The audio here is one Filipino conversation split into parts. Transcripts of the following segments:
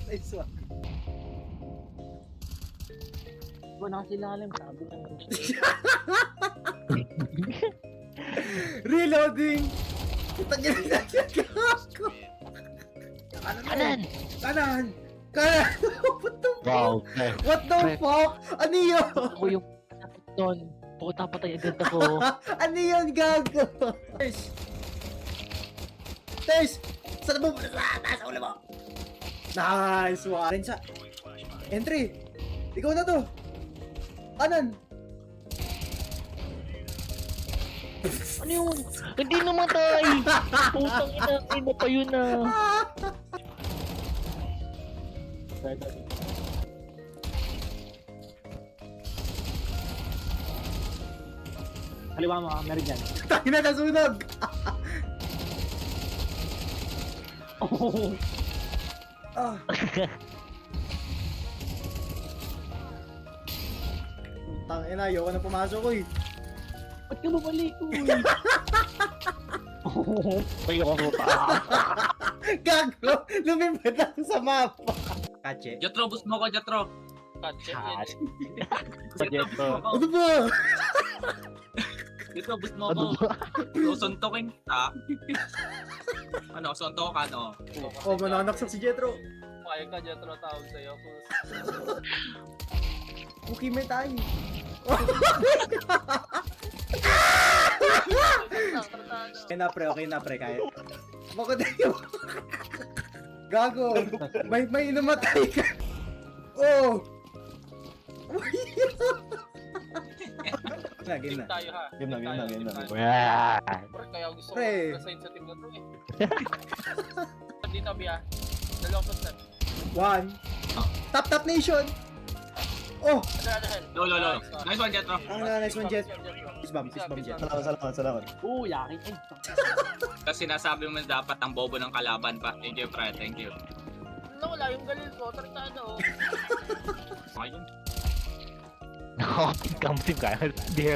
Nice one. Wala nasilalim, sabi ng Reloading! Tagyan na ako! Kanan! Kanan! Kanan! Wow. What the fuck? Ano yun? Ako yung napit doon. Puta patay agad ako. Ano yun, gago? Tess! Tess! Saan mo? Nasa ulo mo! Nice one! Rensa! Entry! Ikaw na to! Kanan! Ano yun? Hindi namatay! Putang ina, iba pa yun ah. Kaliwa mo, meron dyan. Tayo na nasunog! Oh. Ah. Tangina, ayoko na pumasok ko eh. Ba't ka bumalik ko eh? Ay, ako pa. Gago! Lumipad ako sa mapa! Kache? Jatro, boost mo ko, Jatro. Kat. Jatro, Ano ba? Jatro, boost mo ko. Susuntokin kita. Ano, suntok ka, no? Oh, mananaksak si Jetro. Kaya ka dyan tawag sa'yo. Cookie may tayo. Okay na pre, kaya. Bakit tayo? Gago! May namatay ka! Oh! Game na. Tayo ha. Game na. Yeah. Pre, kaya gusto ko Pre. resign sa team na to eh. Dito, Bia. Dalawang percent. One. Tap Nation! Oh! Lo. Nice one, Jatro. Nice one, Jet. Peace bomb, Jet. Salamat. Yakin. Ay, Kasi sinasabi mo dapat ang bobo ng kalaban pa. Thank you, pre. Thank you. Nawala yung galil ko. Tartado. Okay yun. Kamsim ka. Hindi.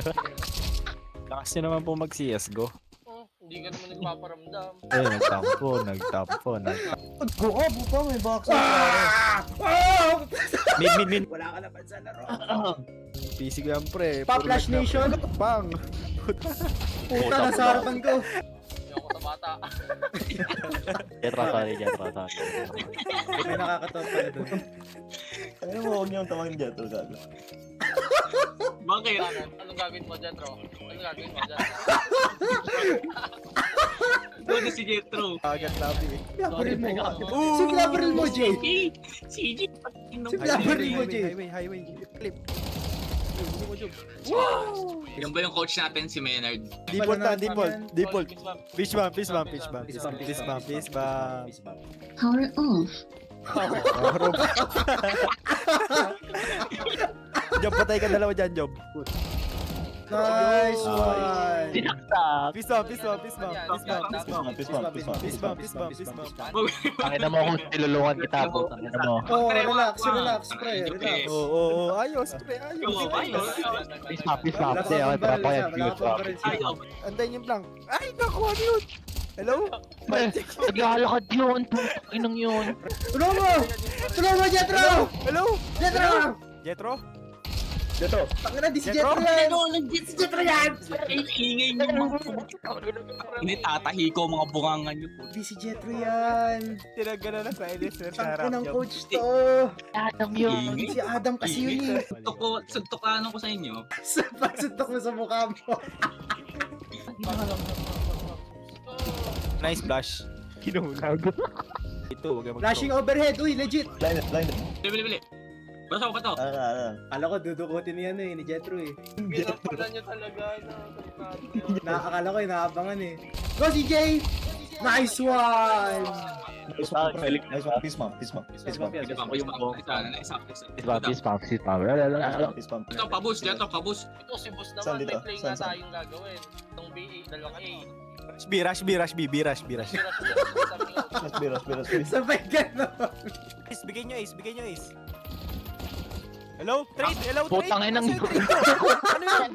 Kasi naman po mag-CSGO. Oh, hindi ka naman nagpaparamdam. Eh, nagtampo. Go ka, bupa, may box. Oh! Mid. Wala ka naman sa laro. PC ko yan, pre. Pa Flash Nation. Pang. Puta, nasa harapan ko. Ayoko sa bata. Jetro, sorry. May nakakatawa pala doon. Ano mo, huwag niyong tawagin dyan, ito gago. Bakit? Anong gagawin mo, Jetro? Anong gagawin mo, Jetro? Doon si Jatro. Agad labi. Kinabaril mo. Si kinabaril mo, Jay. Si J. Si kinabaril mo, Jay. Highway. Clip. Yan ba yung coach natin, si Maynard? Default. Fish bump. Power off. Job, patay ka dalawa dyan, Job. Nice one. Sinaksak. Peace bump. Tangina mo kung nilulungan kita po. Tangina mo. Oh, relax, pre. Relax. Oo. Ayos, pre. Ayos. Peace bump. Hindi, ako para pa yan. Ayaw. Antayin yung plank. Ay, naku, ano yun? Hello? Naglalakad yun. Inang yun. Tulong mo, Jetro! Hello? Jetro! Jetro? Tangina, di si Jetro? Jetro yan! Legit si Jatro yan! Ingay niyo mga Hindi, tatahi ko mga bungangan niyo po. Di si Jetro yan! Tinagana na sa Elis. Tangko ng coach to! Adam yun. Si Adam kasi yun eh! Suntokaano ko sa inyo. Pagsuntok mo sa mukha mo! Nice flash. Kinulag. Ito, huwag kang Flashing overhead! Uy, legit! Blinded. Bili. Basta ko ba to? Ano. Akala ko dudukutin niya ni Jetro eh. Pinapalan niya talaga. Akala ko inaabangan eh. Go CJ! Nice one! Nice one, pre. Nice one. Peace bump. Ito pa, yung Peace bump. Ito, pabus, Jatro, pabus. Ito si boss Saan naman. dito? May play Saan? nga tayong gagawin. Itong BA, dalawang A. Rush B. Sabay ka no! Ace, bigay nyo ace. Hello? Trade! Putang inang yun. Ano yun?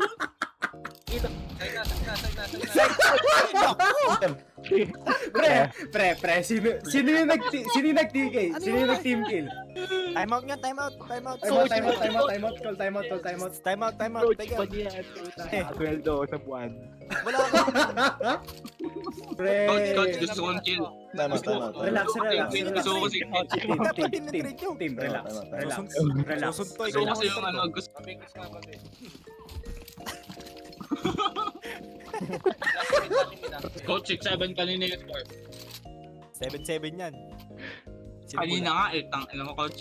Side na. Pre, sino yung nag-TK? Sino yung nag-team kill? Time out nga, time out. Time out. Call time out. Time out. Coach Teka. pa niya. Sweldo sa buwan. Wala ka. Pre. Coach, gusto kong kill. Tama. Relax. Gusto ko kasi Dapat tinitrade nyo. Team, relax. Susuntoy gusto ko kayo kasi ng yung ano, gusto Mabilis nga, mabilis. Last minute. Coach, 6-7 kanina yung score. 7-7 yan. Sino Kanina muna? nga, tang ina mo, coach.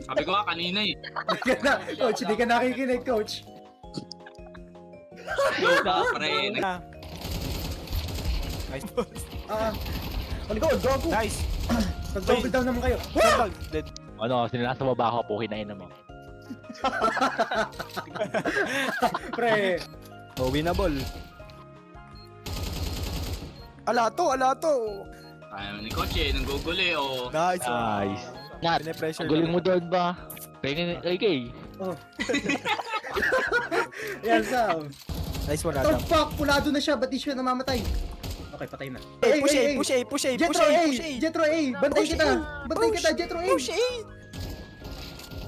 Sabi ko nga kanina eh. Coach, hindi ka nakikinig, coach. Yo, pre. Na. Nice boss. Go. Nice. Pag-double down naman kayo. Double. Dead. Ano, sinasa baba ako po, hinain mo. Pre. Oh, winnable. Ala to. Ayaw ni coach eh, nangguguli o. Nice. Nice. Nat, Pine-pressure ang galing lang. mo doon ba? Pengen, kay. Yan, Sam. Nice one, Oh, Adam. fuck! Pulado na siya. Ba't di siya namamatay? Okay, patay na. Push A. Jetro A! Bantay kita, Jetro A! Push A.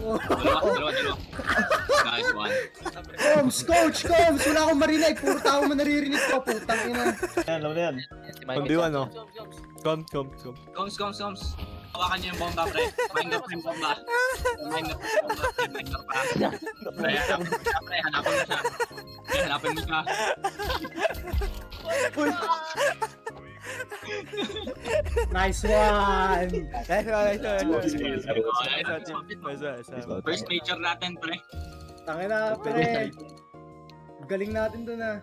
Dalawa. Nice one. Coach! Wala akong marinig. Puro tao mo naririnig ko. Putang ina. Yan, alam na yan. Si One Michael. v one, no? Jump. Come. Comes. Hawakan niyo yung bomba, pre. Mind up yung bomba. Pre, hanapin mo siya. Pre, hanapin mo siya. Nice one! First major natin, pre. Tangina, pre. Galing natin dun ah.